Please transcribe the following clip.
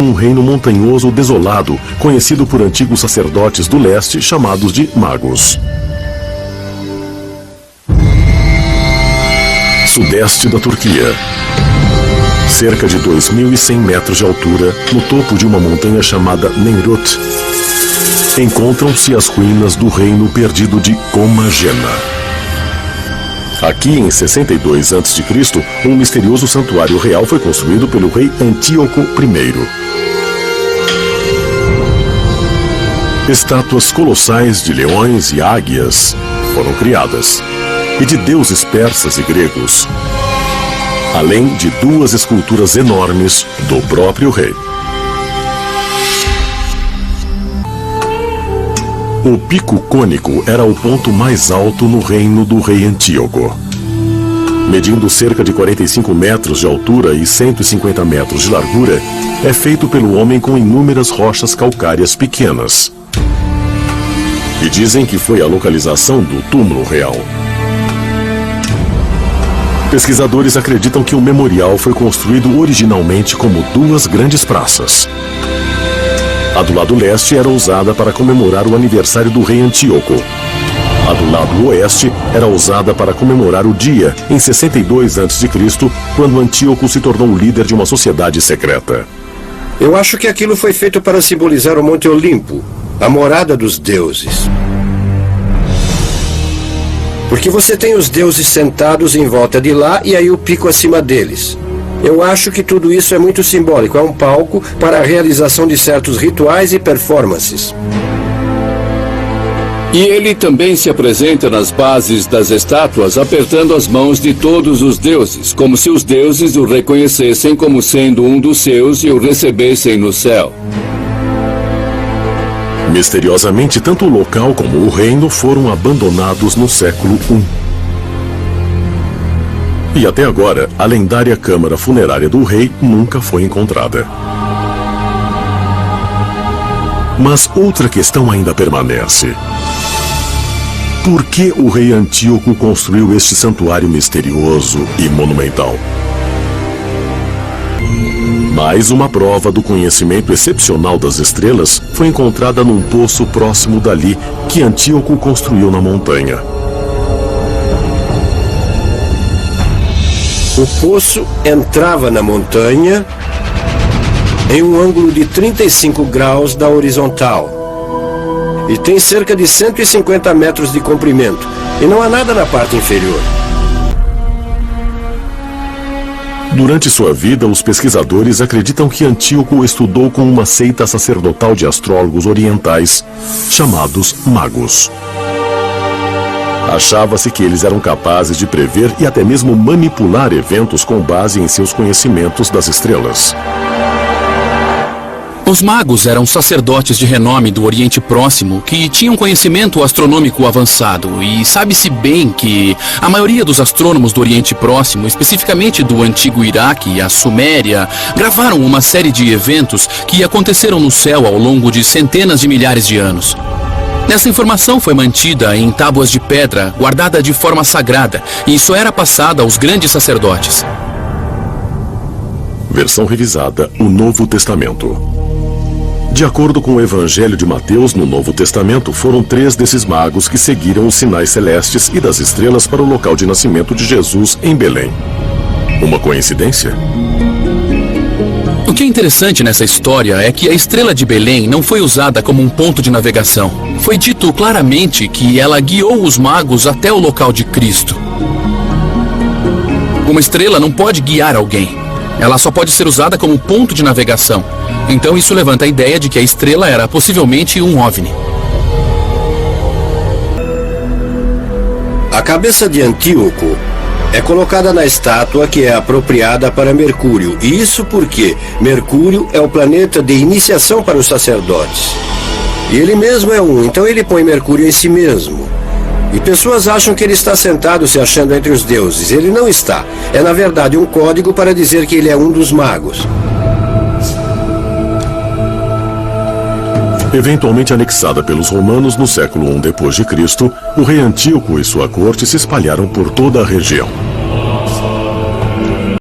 um reino montanhoso desolado, conhecido por antigos sacerdotes do leste chamados de magos. Sudeste da Turquia. Cerca de 2.100 metros de altura, no topo de uma montanha chamada Nemrut, encontram-se as ruínas do reino perdido de Comagena. Aqui, em 62 a.C., um misterioso santuário real foi construído pelo rei Antíoco I. Estátuas colossais de leões e águias foram criadas, e de deuses persas e gregos, além de 2 esculturas enormes do próprio rei. O pico cônico era o ponto mais alto no reino do rei Antíoco. Medindo cerca de 45 metros de altura e 150 metros de largura, é feito pelo homem com inúmeras rochas calcárias pequenas. E dizem que foi a localização do túmulo real. Pesquisadores acreditam que o memorial foi construído originalmente como 2 grandes praças. A do lado leste era usada para comemorar o aniversário do rei Antíoco. A do lado oeste era usada para comemorar o dia, em 62 a.C., quando Antíoco se tornou o líder de uma sociedade secreta. Eu acho que aquilo foi feito para simbolizar o Monte Olimpo, a morada dos deuses. Porque você tem os deuses sentados em volta de lá e aí o pico acima deles. Eu acho que tudo isso é muito simbólico, é um palco para a realização de certos rituais e performances. E ele também se apresenta nas bases das estátuas apertando as mãos de todos os deuses, como se os deuses o reconhecessem como sendo um dos seus e o recebessem no céu. Misteriosamente, tanto o local como o reino foram abandonados no século I. E até agora, a lendária câmara funerária do rei nunca foi encontrada. Mas outra questão ainda permanece. Por que o rei Antíoco construiu este santuário misterioso e monumental? Mais uma prova do conhecimento excepcional das estrelas foi encontrada num poço próximo dali que Antíoco construiu na montanha. O poço entrava na montanha em um ângulo de 35 graus da horizontal. E tem cerca de 150 metros de comprimento. E não há nada na parte inferior. Durante sua vida, os pesquisadores acreditam que Antíoco estudou com uma seita sacerdotal de astrólogos orientais, chamados magos. Achava-se que eles eram capazes de prever e até mesmo manipular eventos com base em seus conhecimentos das estrelas. Os magos eram sacerdotes de renome do Oriente Próximo que tinham conhecimento astronômico avançado, e sabe-se bem que a maioria dos astrônomos do Oriente Próximo, especificamente do antigo Iraque e a Suméria, gravaram uma série de eventos que aconteceram no céu ao longo de centenas de milhares de anos. Essa informação foi mantida em tábuas de pedra, guardada de forma sagrada, e isso era passada aos grandes sacerdotes. Versão revisada, o Novo Testamento. De acordo com o Evangelho de Mateus, no Novo Testamento, foram 3 desses magos que seguiram os sinais celestes e das estrelas para o local de nascimento de Jesus em Belém. Uma coincidência? O que é interessante nessa história é que a estrela de Belém não foi usada como um ponto de navegação. Foi dito claramente que ela guiou os magos até o local de Cristo. Uma estrela não pode guiar alguém. Ela só pode ser usada como ponto de navegação. Então isso levanta a ideia de que a estrela era possivelmente um OVNI. A cabeça de Antíoco é colocada na estátua que é apropriada para Mercúrio. E isso porque Mercúrio é o planeta de iniciação para os sacerdotes. E ele mesmo é um, então ele põe Mercúrio em si mesmo. E pessoas acham que ele está sentado se achando entre os deuses. Ele não está. É, na verdade, um código para dizer que ele é um dos magos. Eventualmente anexada pelos romanos no século I d.C., o rei Antíoco e sua corte se espalharam por toda a região.